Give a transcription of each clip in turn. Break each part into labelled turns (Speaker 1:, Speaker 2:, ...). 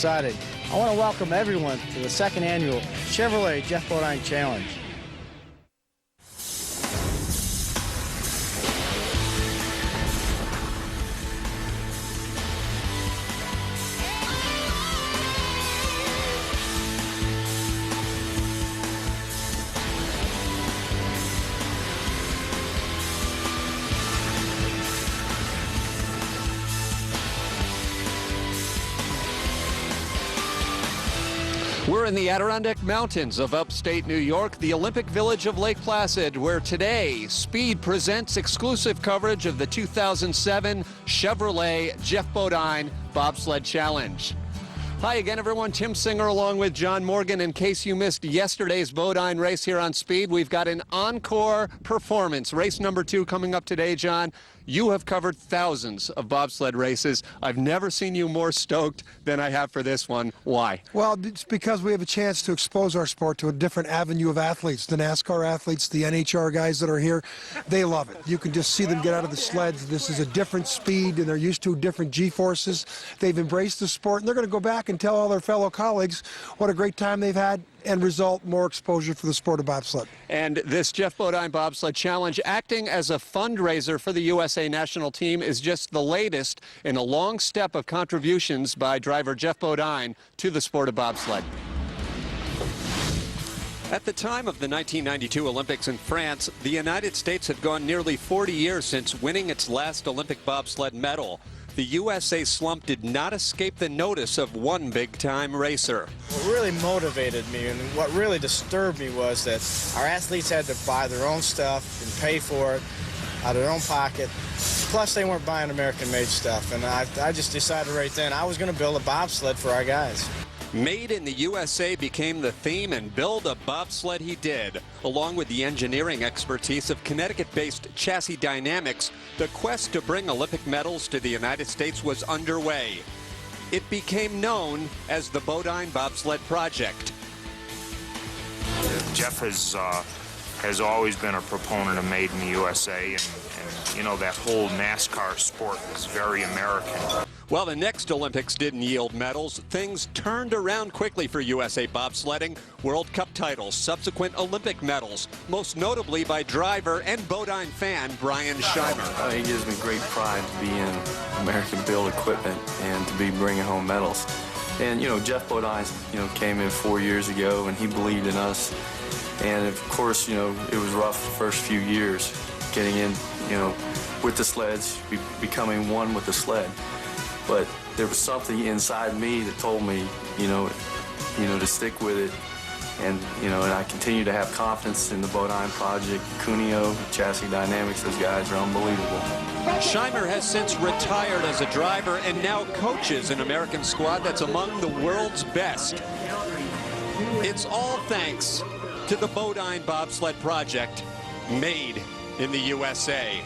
Speaker 1: Excited. I want to welcome everyone to the second annual Chevrolet Jeff Bodine Challenge.
Speaker 2: We're in the Adirondack Mountains of upstate New York, the Olympic Village of Lake Placid, where today Speed presents exclusive coverage of the 2007 Chevrolet Jeff Bodine Bobsled Challenge. Hi again, everyone. Tim Singer along with John Morgan. In case you missed yesterday's Bodine race here on Speed, we've got an encore performance. Race number 2 coming up today, John. You have covered thousands of bobsled races. I've never seen you more stoked than I have for this one. Why?
Speaker 3: Well, it's because we have a chance to expose our sport to a different avenue of athletes. The NASCAR athletes, the NHR guys that are here, they love it. You can just see them get out of the sleds. This is a different speed, and they're used to different G-forces. They've embraced the sport, and they're going to go back and tell all their fellow colleagues what a great time they've had. End result, more exposure for the sport of bobsled.
Speaker 2: And this Jeff Bodine Bobsled Challenge, acting as a fundraiser for the USA national team, is just the latest in a long step of contributions by driver Jeff Bodine to the sport of bobsled. At the time of the 1992 Olympics in France, the United States had gone nearly 40 years since winning its last Olympic bobsled medal. The USA slump did not escape the notice of one big-time racer.
Speaker 1: What really motivated me and what really disturbed me was that our athletes had to buy their own stuff and pay for it out of their own pocket. Plus, they weren't buying American-made stuff. And I just decided right then I was going to build a bobsled for our guys.
Speaker 2: Made in the USA became the theme, and build a bobsled he did. Along with the engineering expertise of Connecticut-based Chassis Dynamics, the quest to bring Olympic medals to the United States was underway. It became known as the Bodine Bobsled Project.
Speaker 4: Jeff has always been a proponent of Made in the USA, and you know, that whole NASCAR sport is very American.
Speaker 2: Well, the next Olympics didn't yield medals. Things turned around quickly for USA bobsledding. World Cup titles, subsequent Olympic medals, most notably by driver and Bodine fan Brian Scheimer.
Speaker 5: It gives me great pride to be in American-built equipment and to be bringing home medals. And, you know, Jeff Bodine, you know, came in 4 years ago, and he believed in us. And, of course, you know, it was rough the first few years getting in, you know, with the sleds, becoming one with the sled. But there was something inside me that told me, you know, to stick with it. And, you know, and I continue to have confidence in the Bodine project. Cuneo, Chassis Dynamics, those guys are unbelievable.
Speaker 2: Scheimer has since retired as a driver and now coaches an American squad that's among the world's best. It's all thanks to the Bodine Bobsled Project, made in the USA.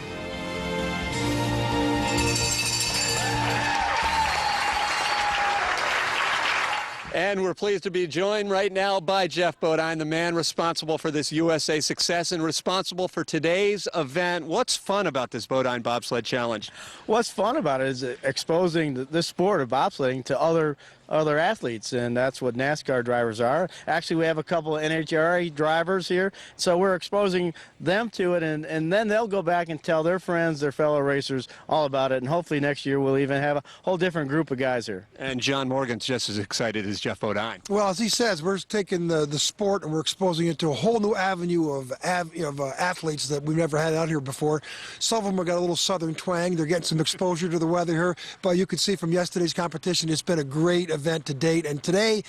Speaker 2: And we're pleased to be joined right now by Jeff Bodine, the man responsible for this USA success and responsible for today's event. What's fun about this Bodine Bobsled Challenge?
Speaker 1: What's fun about it is exposing this sport of bobsledding to other athletes, and that's what NASCAR drivers are. Actually, we have a couple of NHRA drivers here, so we're exposing them to it, and then they'll go back and tell their friends, their fellow racers, all about it, and hopefully next year we'll even have a whole different group of guys here.
Speaker 2: And John Morgan's just as excited as Jeff Bodine.
Speaker 3: Well, as he says, we're taking the sport and we're exposing it to a whole new avenue of athletes that we've never had out here before. Some of them have got a little southern twang. They're getting some exposure to the weather here, but you can see from yesterday's competition, it's been a great event to date. And today,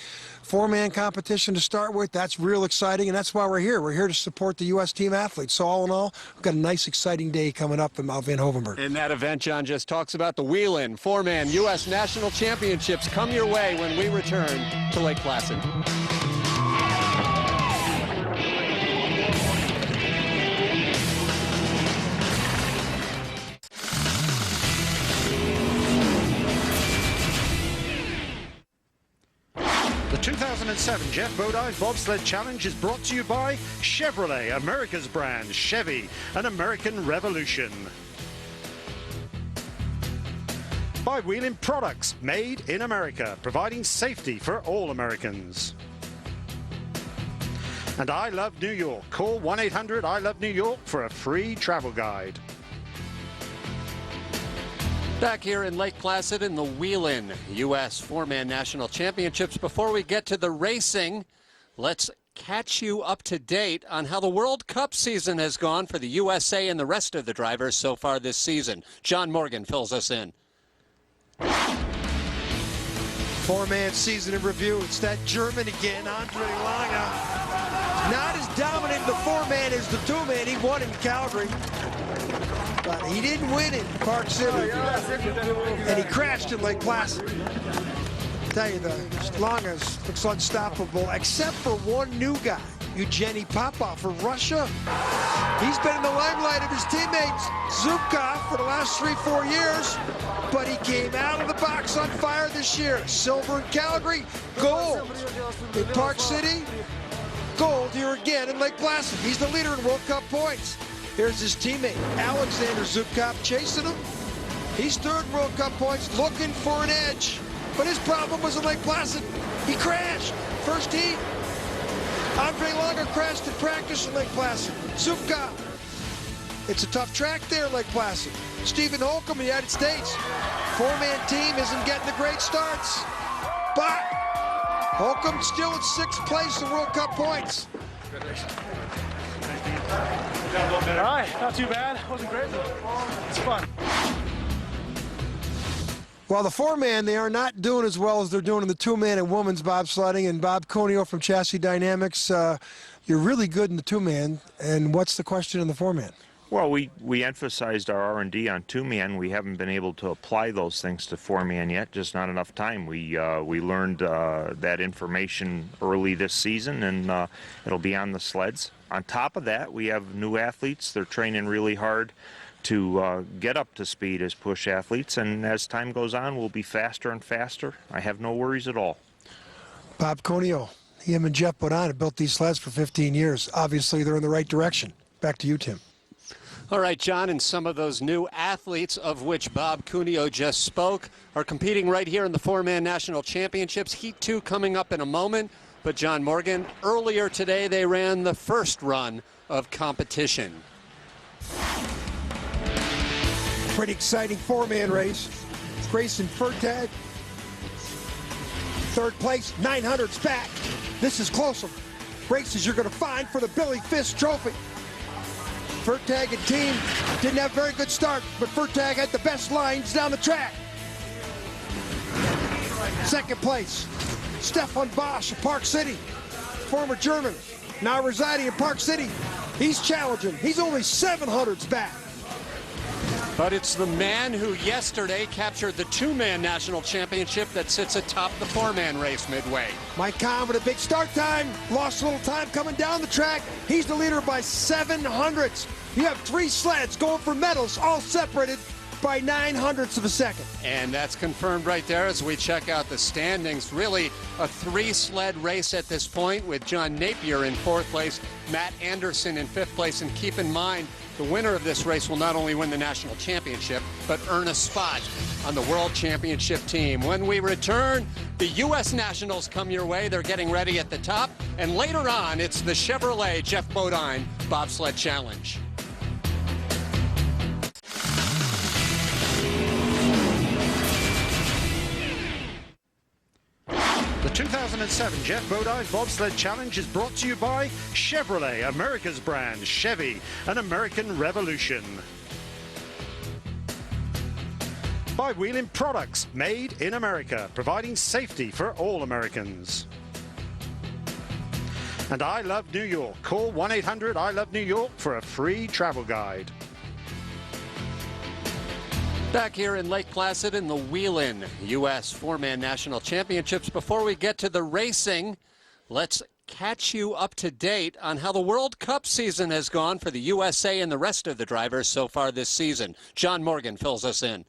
Speaker 3: 4-man competition to start with. That's real exciting, and that's why we're here. We're here to support the U.S. team athletes. So all in all, we've got a nice, exciting day coming up in Mount Van Hovenberg.
Speaker 2: In that event, John just talks about the Wheel-In 4-man U.S. National Championships come your way when we return to Lake Placid.
Speaker 6: The 2007 Jeff Bodine Bobsled Challenge is brought to you by Chevrolet, America's brand, Chevy, an American revolution. By Wheeling Products, made in America, providing safety for all Americans. And I Love New York. Call 1-800-I-LOVE-NEW-YORK for a free travel guide.
Speaker 2: Back here in Lake Placid in the Wheeling U.S. Four-Man National Championships. Before we get to the racing, let's catch you up to date on how the World Cup season has gone for the USA and the rest of the drivers so far this season. John Morgan fills us in.
Speaker 7: Four-man season in review. It's that German again, Andre Lange. Not as dominant in the four-man as the two-man. He won in Calgary, but he didn't win in Park City. And he crashed in Lake Placid. I tell you, the Lange looks unstoppable, except for one new guy, Evgeny Popov for Russia. He's been in the limelight of his teammates, Zubkov, for the last 3-4 years, but he came out of the box on fire this year. Silver in Calgary, gold in Park City, gold here again in Lake Placid. He's the leader in World Cup points. Here's his teammate, Alexander Zubkov, chasing him. He's third in World Cup points, looking for an edge. But his problem was in Lake Placid. He crashed. First heat. Andre Lange crashed in practice in Lake Placid. Zubkov. It's a tough track there, Lake Placid. Stephen Holcomb, United States. Four-man team isn't getting the great starts. But Holcomb still in 6th place in World Cup points.
Speaker 8: All right, not too bad. Wasn't great, but it's fun.
Speaker 3: Well, the four-man, they are not doing as well as they're doing in the two-man and women's bobsledding. And Bob Cuneo from Chassis Dynamics, you're really good in the two-man. And what's the question in the four-man?
Speaker 4: Well, we emphasized our R&D on two-man. We haven't been able to apply those things to four-man yet, just not enough time. We learned that information early this season, and it'll be on the sleds. On top of that, we have new athletes. They're training really hard to get up to speed as push athletes, and as time goes on, we'll be faster and faster. I have no worries at all.
Speaker 3: Bob Cuneo, him and Jeff Bodine have built these sleds for 15 years. Obviously, they're in the right direction. Back to you, Tim.
Speaker 2: All right, John, and some of those new athletes, of which Bob Cuneo just spoke, are competing right here in the Four-Man National Championships. Heat 2 coming up in a moment. But, John Morgan, earlier today they ran the first run of competition.
Speaker 3: Pretty exciting four-man race. Grayson Fertag, third place, 900s back. This is closer. Races you're going to find for the Billy Fisk Trophy. Fertag and team didn't have a very good start, but Fertag had the best lines down the track. Second place, Stefan Bosch of Park City, former German, now residing in Park City. He's challenging. He's only 700s back.
Speaker 2: But it's the man who yesterday captured the two-man national championship that sits atop the four-man race midway.
Speaker 3: Mike Kahn with a big start time, lost a little time coming down the track. He's the leader by 700ths. You have 3 sleds going for medals, all separated by 900ths of a second.
Speaker 2: And that's confirmed right there as we check out the standings. Really a 3-sled race at this point, with John Napier in 4th place, Matt Anderson in 5th place. And keep in mind, the winner of this race will not only win the national championship, but earn a spot on the World Championship team. When we return, the U.S. Nationals come your way. They're getting ready at the top. And later on, it's the Chevrolet Jeff Bodine Bobsled Challenge.
Speaker 6: The 2007 Jeff Bodine Bobsled Challenge is brought to you by Chevrolet, America's brand, Chevy, an American revolution. By Wheeling Products, made in America, providing safety for all Americans. And I Love New York. Call 1-800-I-LOVE-NEW-YORK for a free travel guide.
Speaker 2: Back here in Lake Placid in the Wheeling U.S. Four-Man National Championships. Before we get to the racing, let's catch you up to date on how the World Cup season has gone for the USA and the rest of the drivers so far this season. John Morgan fills us in.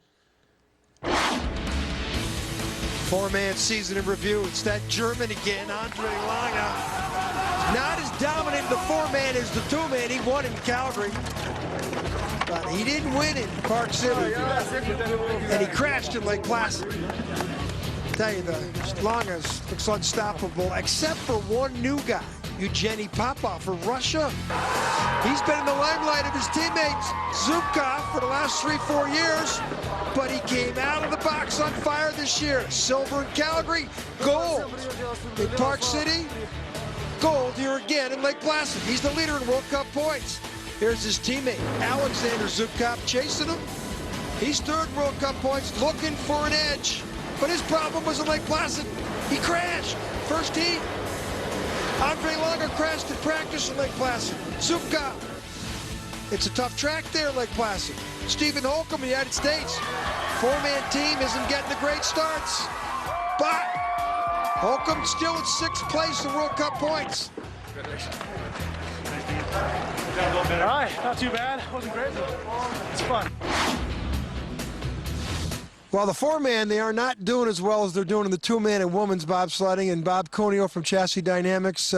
Speaker 7: Four-man season in review. It's that German again, Andre Lange. Not as dominant in the four-man as the two-man. He won in Calgary, But he didn't win in Park City. And he crashed in Lake Placid. I tell you, the longest looks unstoppable, except for one new guy, Evgeny Popov from Russia. He's been in the limelight of his teammates, Zubkov, for the last 3-4 years. But he came out of the box on fire this year. Silver in Calgary, gold in Park City, gold here again in Lake Placid. He's the leader in World Cup points. Here's his teammate, Alexander Zubkov, chasing him. He's third in World Cup points, looking for an edge. But his problem was in Lake Placid. He crashed. First heat. Andre Langer crashed in practice in Lake Placid. Zubkov. It's a tough track there, Lake Placid. Stephen Holcomb, the United States. Four-man team isn't getting the great starts. But Holcomb still in 6th place in World Cup points.
Speaker 8: All right, not too bad. Wasn't great, but it's fun.
Speaker 3: Well, the four-man, they are not doing as well as they're doing in the two-man and women's bobsledding. And Bob Cuneo from Chassis Dynamics,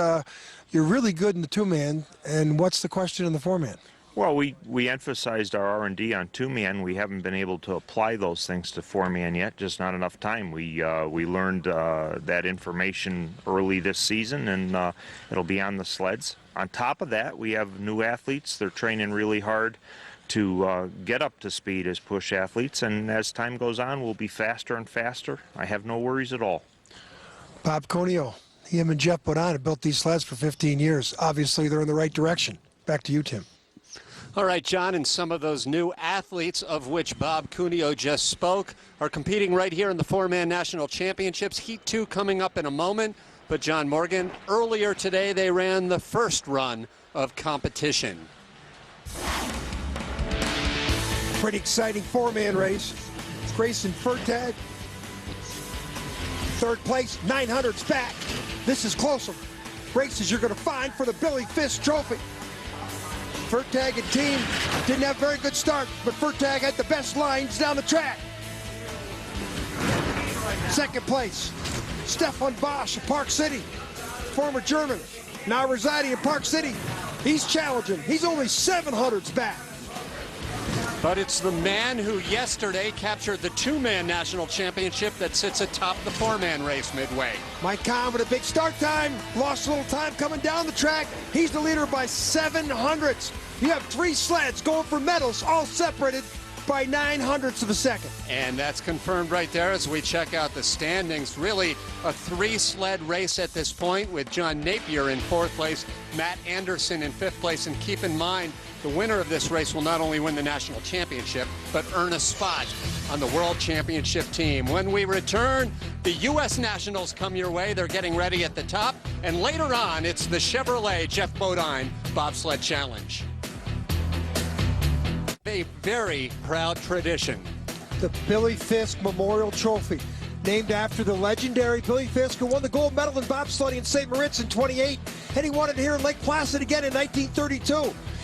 Speaker 3: you're really good in the two-man. And what's the question in the four-man?
Speaker 4: Well, we emphasized our R&D on two-man. We haven't been able to apply those things to four-man yet, just not enough time. We learned that information early this season, and it'll be on the sleds. On top of that, we have new athletes. They're training really hard to get up to speed as push athletes, and as time goes on, we'll be faster and faster. I have no worries at all.
Speaker 3: Bob Cuneo, him and Jeff Bodine have built these sleds for 15 years. Obviously, they're in the right direction. Back to you, Tim.
Speaker 2: All right, John, and some of those new athletes, of which Bob Cuneo just spoke, are competing right here in the four-man national championships. Heat 2 coming up in a moment. But, John Morgan, earlier today they ran the first run of competition.
Speaker 3: Pretty exciting four-man race. Grayson Fertag, third place, 900's back. This is closer. Races you're going to find for the Billy Fisk Trophy. Fertag and team didn't have a very good start, but Fertag had the best lines down the track. Second place, Stefan Bosch of Park City, former German, now residing in Park City. He's challenging. He's only 700s back.
Speaker 2: But it's the man who yesterday captured the two-man national championship that sits atop the four-man race midway.
Speaker 3: Mike Kahn with a big start time. Lost a little time coming down the track. He's the leader by 700ths. You have 3 sleds going for medals, all separated by 900ths of a second.
Speaker 2: And that's confirmed right there as we check out the standings. Really a 3-sled race at this point, with John Napier in 4th place, Matt Anderson in 5th place. And keep in mind, the winner of this race will not only win the national championship, but earn a spot on the World Championship team. When we return, the U.S. Nationals come your way. They're getting ready at the top. And later on, it's the Chevrolet Jeff Bodine Bobsled Challenge. A very proud tradition.
Speaker 3: The Billy Fisk Memorial Trophy, named after the legendary Billy Fisk, who won the gold medal in bobsledding in St. Moritz in '28, and he won it here in Lake Placid again in 1932.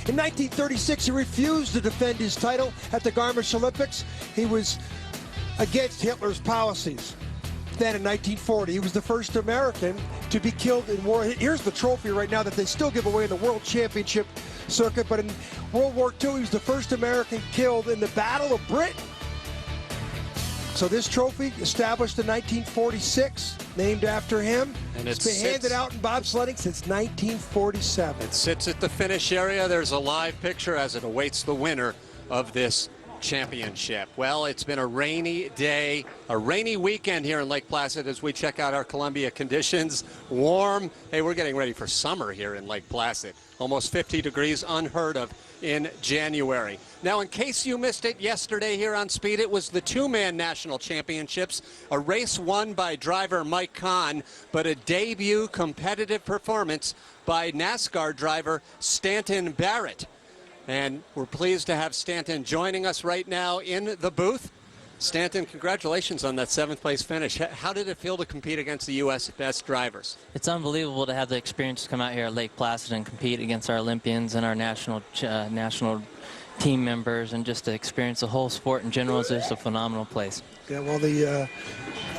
Speaker 3: In 1936, he refused to defend his title at the Garmisch Olympics. He was against Hitler's policies. Then in 1940, he was the first American to be killed in war. Here's the trophy right now that they still give away in the World Championship circuit, but in World War II, he was the first American killed in the Battle of Britain. So this trophy, established in 1946, named after him. And it's been handed out in bobsledding since 1947.
Speaker 2: It sits at the finish area. There's a live picture as it awaits the winner of this championship. Well, it's been a rainy day, a rainy weekend here in Lake Placid as we check out our Columbia conditions. Warm. Hey, we're getting ready for summer here in Lake Placid. Almost 50 degrees, unheard of in January. Now, in case you missed it yesterday here on Speed, it was the two-man national championships, a race won by driver Mike Kahn, but a debut competitive performance by NASCAR driver Stanton Barrett. And we're pleased to have Stanton joining us right now in the booth. Stanton, congratulations on that 7th place finish. How did it feel to compete against the U.S. best drivers?
Speaker 9: It's unbelievable to have the experience to come out here at Lake Placid and compete against our Olympians and our national team members, and just to experience the whole sport in general is just a phenomenal place.
Speaker 3: Yeah, well, the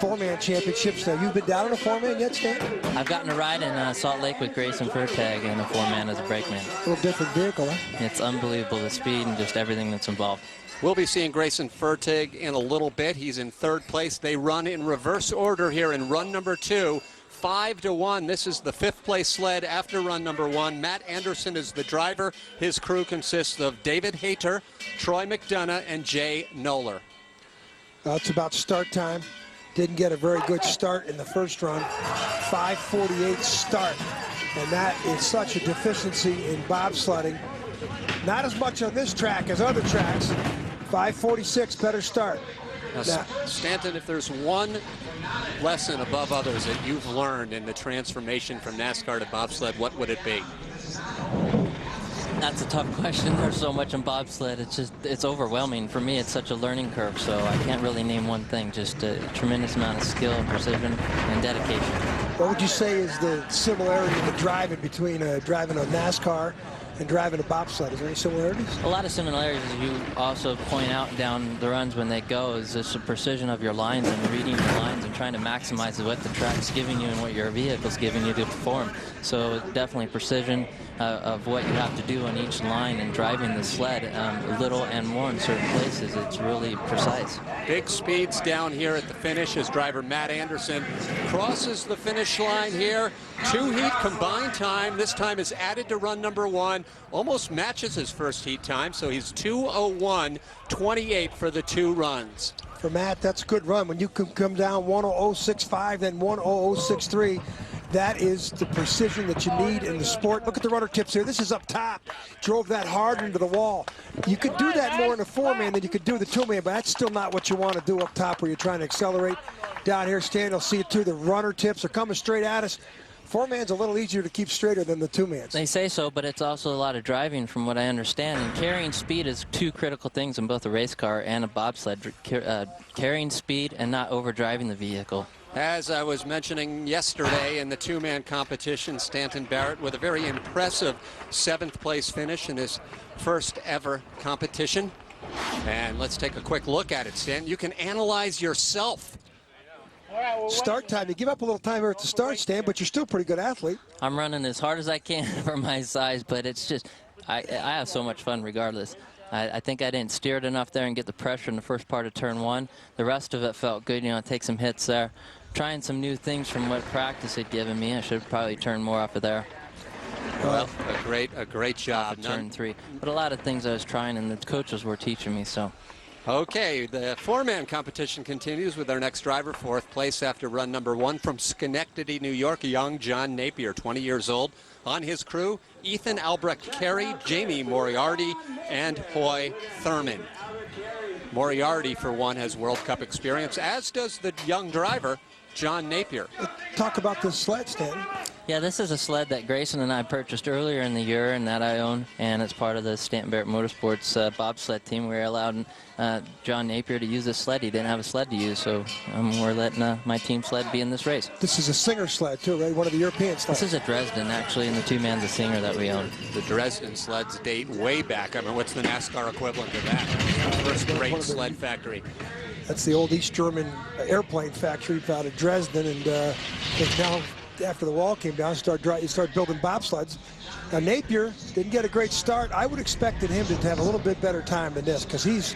Speaker 3: four-man championships, now you've been down in a four-man yet, Stan?
Speaker 9: I've gotten a ride in Salt Lake with Grayson Fertag and a four-man as a brakeman.
Speaker 3: A little different vehicle, huh?
Speaker 9: It's unbelievable, the speed and just everything that's involved.
Speaker 2: We'll be seeing Grayson Fertig in a little bit. He's in third place. They run in reverse order here in run number 2. 5-1. This is the 5th place sled after run number 1. Matt Anderson is the driver. His crew consists of David Hayter, Troy McDonough, and Jay Noller.
Speaker 3: It's about start time. Didn't get a very good start in the first run. 5:48 start. And that is such a deficiency in bobsledding. Not as much on this track as other tracks. 5:46, better start.
Speaker 2: Now, Stanton, if there's one lesson above others that you've learned in the transformation from NASCAR to bobsled, what would it be?
Speaker 9: That's a tough question. There's so much in bobsled. It's overwhelming. For me, it's such a learning curve, so I can't really name one thing. Just a tremendous amount of skill and precision and dedication.
Speaker 3: What would you say is the similarity in the driving between driving a NASCAR and driving a bobsled? Is there any similarities?
Speaker 9: A lot of similarities, as you also point out down the runs when they go, is just the precision of your lines and reading your lines and trying to maximize what the track's giving you and what your vehicle's giving you to perform. So definitely precision of what you have to do on each line and driving the sled, little and more in certain places. It's really precise.
Speaker 2: Big speeds down here at the finish as driver Matt Anderson crosses the finish line here. 2 heat combined time. This time is added to run number 1. Almost matches his first heat time, so he's 2:01.28 for the 2 runs.
Speaker 3: For Matt, that's a good run. When you can come down 1:00.65, then 1:00.63, that is the precision that you need in the sport. Look at the rudder tips here. This is up top. Drove that hard into the wall. You could do that more in a four-man than you could do the two-man, but that's still not what you want to do up top where you're trying to accelerate. Down here, Stan, you'll see it too. The runner tips are coming straight at us. Four-man's a little easier to keep straighter than the two-mans.
Speaker 9: They say so, but it's also a lot of driving from what I understand. And carrying speed is 2 critical things in both a race car and a bobsled. Carrying speed and not overdriving the vehicle.
Speaker 2: As I was mentioning yesterday in the 2-man competition, Stanton Barrett with a very impressive 7th place finish in his first ever competition. And let's take a quick look at it, Stan. You can analyze yourself.
Speaker 3: Start time. You give up a little time here at the start, Stan, but you're still a pretty good athlete.
Speaker 9: I'm running as hard as I can for my size, but it's just, I have so much fun regardless. I think I didn't steer it enough there and get the pressure in the first part of turn 1. The rest of it felt good, you know, take some hits there. Trying some new things from what practice had given me. I should have probably turned more off of there.
Speaker 2: Well, a great job.
Speaker 9: Turn 3. But a lot of things I was trying and the coaches were teaching me, so.
Speaker 2: Okay, the 4-man competition continues with our next driver, 4th place after run number 1 from Schenectady, New York, young John Napier, 20 years old. On his crew, Ethan Albrecht Carey, Jamie Moriarty, and Hoy Thurman. Moriarty, for one, has World Cup experience, as does the young driver, John Napier.
Speaker 3: Talk about this sled, Stan.
Speaker 9: Yeah, this is a sled that Grayson and I purchased earlier in the year and that I own, and it's part of the Stanton Barrett Motorsports bobsled team. We were allowed John Napier to use this sled. He didn't have a sled to use, so we're letting my team sled be in this race.
Speaker 3: This is a Singer sled, too, right? One of the European sleds.
Speaker 9: This is a Dresden, actually, and the 2-man's a Singer that we own.
Speaker 2: The Dresden sleds date way back. I mean, what's the NASCAR equivalent of that? First great sled factory.
Speaker 3: That's the old East German airplane factory out of Dresden, and now, after the wall came down, you start building bobsleds. Now, Napier didn't get a great start. I would expected him to have a little bit better time than this because he's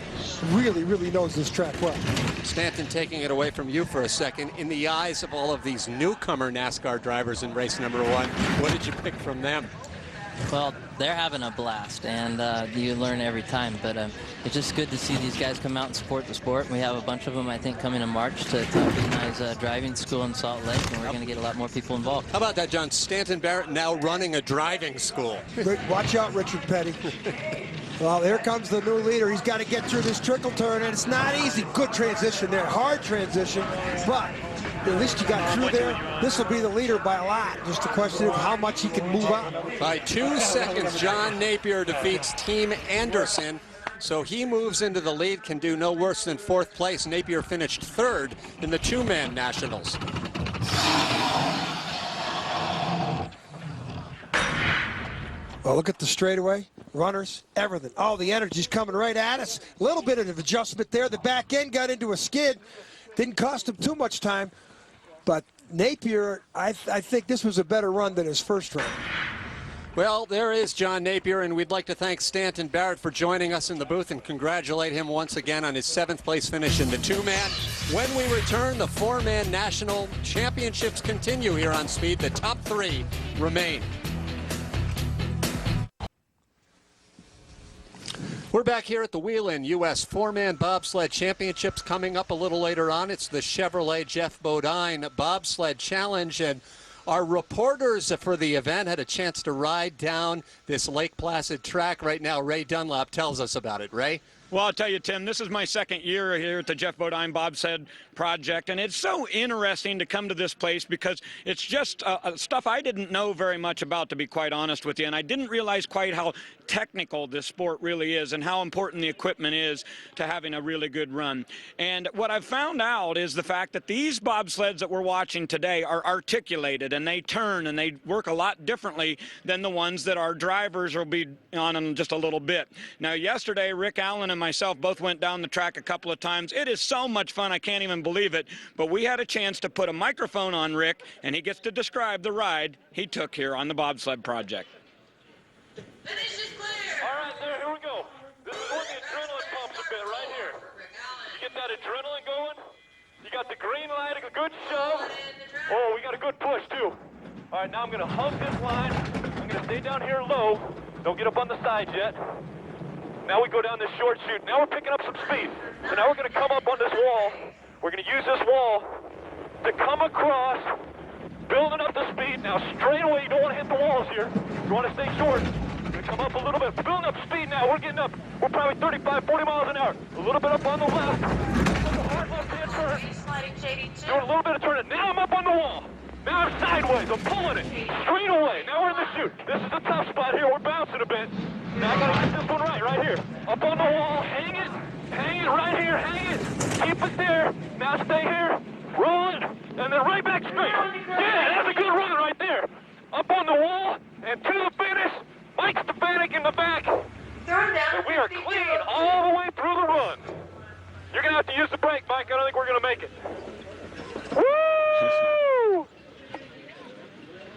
Speaker 3: really knows this track well.
Speaker 2: Stanton, taking it away from you for a second, in the eyes of all of these newcomer NASCAR drivers in race number 1, what did you pick from them?
Speaker 9: Well, they're having a blast, and you learn every time. But it's just good to see these guys come out and support the sport. We have a bunch of them, I think, coming in March to organize driving school in Salt Lake, and we're going to get a lot more people involved.
Speaker 2: How about that, John? Stanton Barrett now running a driving school.
Speaker 3: Watch out, Richard Petty. Well, here comes the new leader. He's got to get through this trickle turn, and it's not easy. Good transition there, hard transition, but at least you got through there. This will be the leader by a lot. Just a question of how much he can move on.
Speaker 2: By 2 seconds, John Napier defeats Team Anderson. So he moves into the lead, can do no worse than 4th place. Napier finished 3rd in the 2-man nationals.
Speaker 3: Well, look at the straightaway.
Speaker 7: runners, everything. All the energy's coming right at us. A little bit of an adjustment there. The back end got into a skid. Didn't cost him too much time. But Napier, I think this was a better run than his first run.
Speaker 2: Well, there is John Napier, and we'd like to thank Stanton Barrett for joining us in the booth and congratulate him once again on his 7th place finish in the 2-man. When we return, the 4-man national championships continue here on Speed. The top 3 remain. We're back here at the Whelen U.S. 4-man bobsled championships. Coming up a little later on, it's the Chevrolet Jeff Bodine Bobsled Challenge, and our reporters for the event had a chance to ride down this Lake Placid track. Right now, Ray Dunlap tells us about it. Ray?
Speaker 10: Well, I'll tell you, Tim, this is my 2nd year here at the Jeff Bodine Bobsled Project, and it's so interesting to come to this place because it's just stuff I didn't know very much about, to be quite honest with you, and I didn't realize quite how technical this sport really is and how important the equipment is to having a really good run. And what I've found out is the fact that these bobsleds that we're watching today are articulated, and they turn and they work a lot differently than the ones that our drivers will be on in just a little bit. Now, yesterday, Rick Allen and myself both went down the track a couple of times. It is so much fun, I can't even believe it. But we had a chance to put a microphone on Rick, and he gets to describe the ride he took here on the bobsled project.
Speaker 11: Finish is clear. All right, there, here we go. This is when the adrenaline pumps a bit right here. You get that adrenaline going. You got the green light, a good shove. Oh, we got a good push, too. All right, now I'm going to hug this line. I'm going to stay down here low. Don't get up on the side yet. Now we go down this short chute. Now we're picking up some speed. So now we're going to come up on this wall. We're going to use this wall to come across, building up the speed. Now straight away, you don't want to hit the walls here. You want to stay short. We're going to come up a little bit. We're building up speed now. We're getting up. We're probably 35, 40 miles an hour. A little bit up on the left. Hard left-hand turn. Doing a little bit of turning. Now I'm up on the wall. Now I'm sideways. I'm pulling it. Straight away. Now we're in the chute. This is the tough spot here. We're bouncing a bit. Now I got to get this one right here. Up on the wall. Hang it. Hang it right here. Hang it. Keep it there. Now stay here. Roll it. And then right back straight. Yeah, that's a good run right there. Up on the wall and to the finish. Mike Stefanik in the back. And we are clean all the way through the run. You're going to have to use the brake, Mike. I don't think we're going to make it. Woo!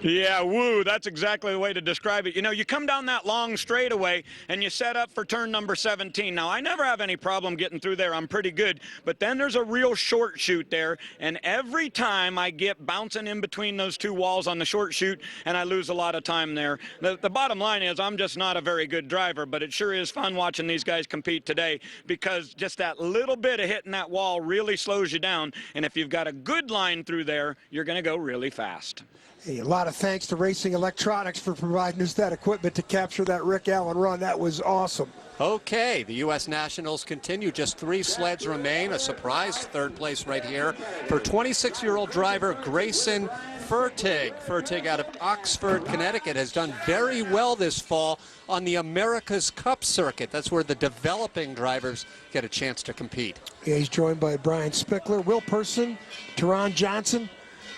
Speaker 10: Yeah, woo, that's exactly the way to describe it. You know, you come down that long straightaway and you set up for turn number 17. Now, I never have any problem getting through there. I'm pretty good. But then there's a real short chute there, and every time I get bouncing in between those two walls on the short chute, and I lose a lot of time there. The bottom line is I'm just not a very good driver, but it sure is fun watching these guys compete today because just that little bit of hitting that wall really slows you down, and if you've got a good line through there, you're going to go really fast.
Speaker 7: Hey, a lot of thanks to Racing Electronics for providing us that equipment to capture that Rick Allen run. That was awesome.
Speaker 2: Okay, the U.S. Nationals continue. Just 3 sleds remain. A surprise 3rd place right here for 26-year-old driver Grayson Fertig. Fertig out of Oxford, Connecticut, has done very well this fall on the America's Cup circuit. That's where the developing drivers get a chance to compete.
Speaker 7: Yeah, he's joined by Brian Spickler, Will Person, Teron Johnson.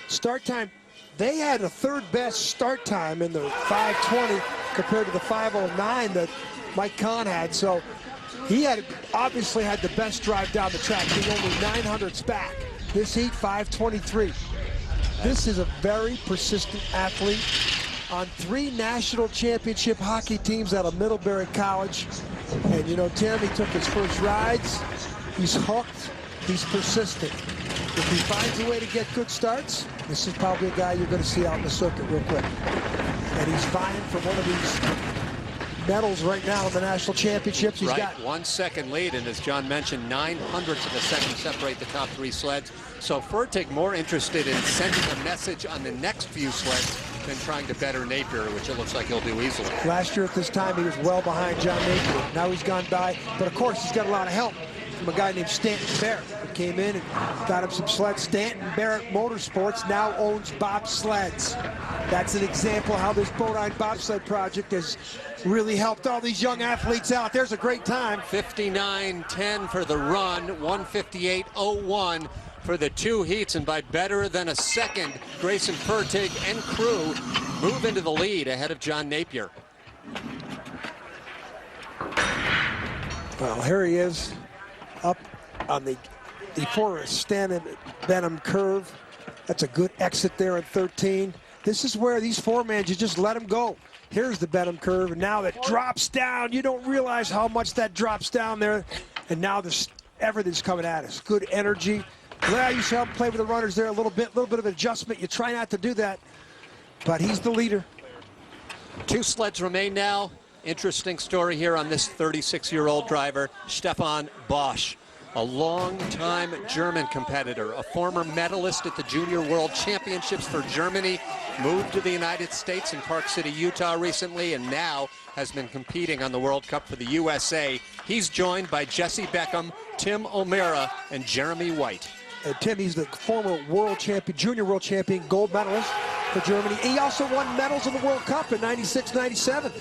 Speaker 7: Start time. They had a 3rd best start time in the 5:20 compared to the 5:09 that Mike Kahn had. So he had obviously had the best drive down the track, being only 900ths back. This heat, 5:23. This is a very persistent athlete on 3 national championship hockey teams out of Middlebury College. And you know, Tim, he took his first rides. He's hooked. He's persistent. If he finds a way to get good starts, this is probably a guy you're going to see out in the circuit real quick. And he's vying for one of these medals right now in the national championships. He's got
Speaker 2: 1 second lead, and as John mentioned, 900ths of a second separate the top 3 sleds. So Fertig more interested in sending a message on the next few sleds than trying to better Napier, which it looks like he'll do easily.
Speaker 7: Last year at this time, he was well behind John Napier. Now he's gone by, but of course he's got a lot of help from a guy named Stanton Barrett, who came in and got him some sleds. Stanton Barrett Motorsports now owns bobsleds. That's an example how this Bodine Bobsled Project has really helped all these young athletes out. There's a great time.
Speaker 2: 59:10 for the run, 1:58:01 for the 2 heats, and by better than a second, Grayson Fertig and crew move into the lead ahead of John Napier.
Speaker 3: Well, here he is up on the Forest Stanton Benham curve. That's a good exit there at 13. This is where these four-mans, you just let them go. Here's the Benham curve, and now that drops down. You don't realize how much that drops down there. And now everything's coming at us. Good energy. Well, you saw him play with the runners there a little bit of adjustment. You try not to do that, but he's the leader.
Speaker 2: 2 sleds remain now. Interesting story here on this 36-year-old driver, Stefan Bosch, a long-time German competitor, a former medalist at the Junior World Championships for Germany, moved to the United States in Park City, Utah recently, and now has been competing on the World Cup for the USA. He's joined by Jesse Beckham, Tim O'Meara, and Jeremy White.
Speaker 3: Tim, he's the former world champion, junior world champion, gold medalist for Germany. He also won medals in the World Cup in '96, '97.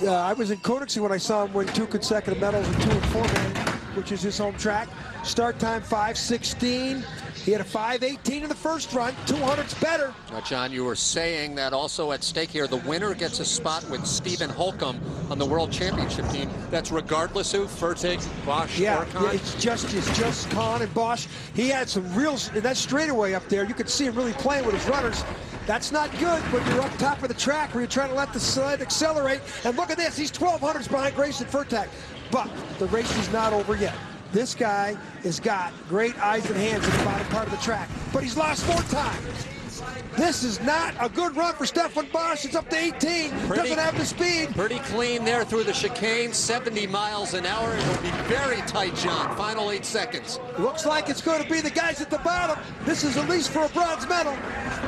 Speaker 3: I was in Koenigsegg when I saw him win 2 consecutive medals in 2 and 4-man, which is his home track. Start time 5:16. He had a 5:18 in the first run. 200's better.
Speaker 2: Now, John, you were saying that also at stake here, the winner gets a spot with Stephen Holcomb on the World Championship team. That's regardless who, Fertig, Bosch, or Kahn.
Speaker 3: Yeah, it's just Kahn and Bosch. He had some real, that straightaway up there, you could see him really playing with his runners. That's not good when you're up top of the track where you're trying to let the sled accelerate. And look at this, he's 1200s behind Grayson Fertig. But the race is not over yet. This guy has got great eyes and hands in the bottom part of the track, but he's lost 4 times. This is not a good run for Stefan Bosch. It's up to 18. Doesn't have the speed.
Speaker 2: Pretty clean there through the chicane, 70 miles an hour. It'll be very tight, John. Final 8 seconds.
Speaker 3: Looks like it's going to be the guys at the bottom. This is at least for a bronze medal.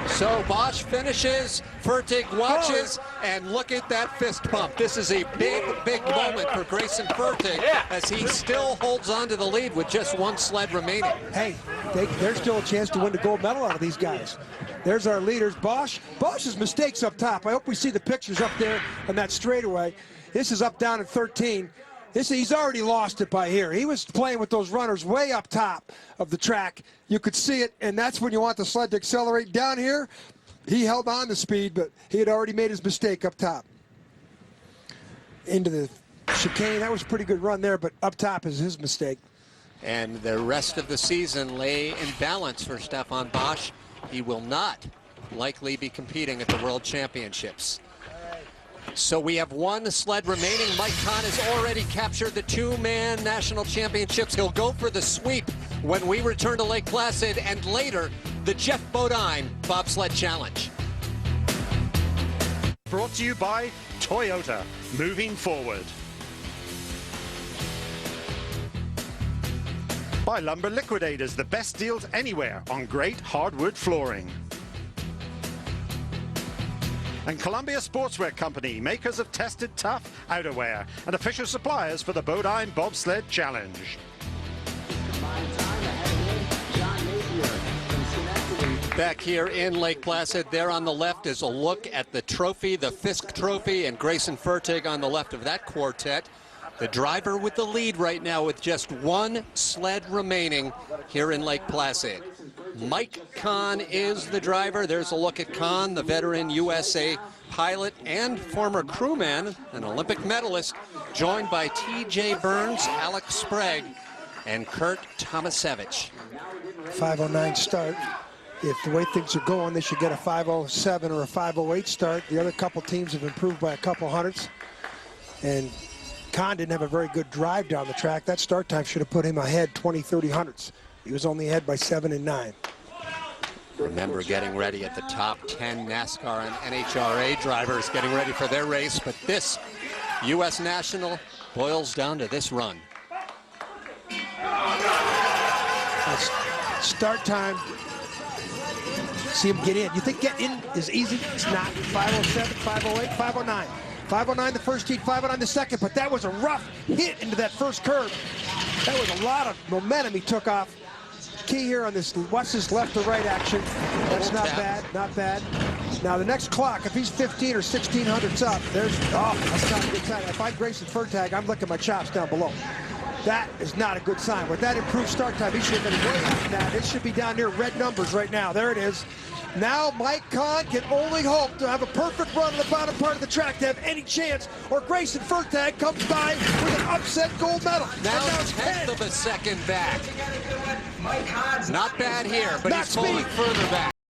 Speaker 2: So Bosch finishes, Fertig watches, and look at that fist pump. This is a big moment for Grayson Fertig as he still holds on to the lead with just 1 sled remaining.
Speaker 3: Hey, there's still a chance to win the gold medal out of these guys. There's our leaders. Bosch's mistakes up top. I hope we see the pictures up there on that straightaway. This is up down at 13. He's already lost it by here. He was playing with those runners way up top of the track. You could see it, and that's when you want the sled to accelerate. Down here, he held on to speed, but he had already made his mistake up top. Into the chicane, that was a pretty good run there, but up top is his mistake.
Speaker 2: And the rest of the season lay in balance for Stefan Bosch. He will not likely be competing at the World Championships. So we have 1 sled remaining. Mike Kahn has already captured the 2-man national championships. He'll go for the sweep when we return to Lake Placid, and later, the Jeff Bodine Bobsled Challenge.
Speaker 6: Brought to you by Toyota, moving forward. By Lumber Liquidators, the best deals anywhere on great hardwood flooring. And Columbia Sportswear Company, makers of tested tough outerwear and official suppliers for the Bodine Bobsled Challenge.
Speaker 2: Back here in Lake Placid, there on the left is a look at the trophy, the Fisk Trophy, and Grayson Fertig on the left of that quartet. The driver with the lead right now with just 1 sled remaining here in Lake Placid. Mike Kahn is the driver. There's a look at Kahn, the veteran USA pilot and former crewman, an Olympic medalist, joined by T.J. Burns, Alex Sprague, and Kurt Tomasevich.
Speaker 3: 5:09 start. If the way things are going, they should get a 5:07 or a 5:08 start. The other couple teams have improved by a couple hundredths. And Kahn didn't have a very good drive down the track. That start time should have put him ahead 20, 30 hundredths. He was only ahead by 7 and 9.
Speaker 2: Remember getting ready at the top 10 NASCAR and NHRA drivers getting ready for their race, but this U.S. National boils down to this run.
Speaker 3: Start time. See him get in. You think get in is easy? It's not. 5:07, 5:08, 5:09. 5:09 the first heat, 5:09 the second, but that was a rough hit into that first curve. That was a lot of momentum he took off. Key here on this, watch this left to right action. That's not bad, not bad. Now the next clock, if he's 15 or 16 hundredths up, that's not a good sign. If I'm Grayson Fertig, I'm licking my chops down below. That is not a good sign. With that improved start time, he should have been way up that. It should be down near red numbers right now. There it is.
Speaker 7: Now Mike Kahn can only hope to have a perfect run in the bottom part of the track to have any chance, or Grayson Fertag comes by with an upset gold medal.
Speaker 2: Now
Speaker 7: it's
Speaker 2: 10th of a second back. Not bad here, but he's falling further back.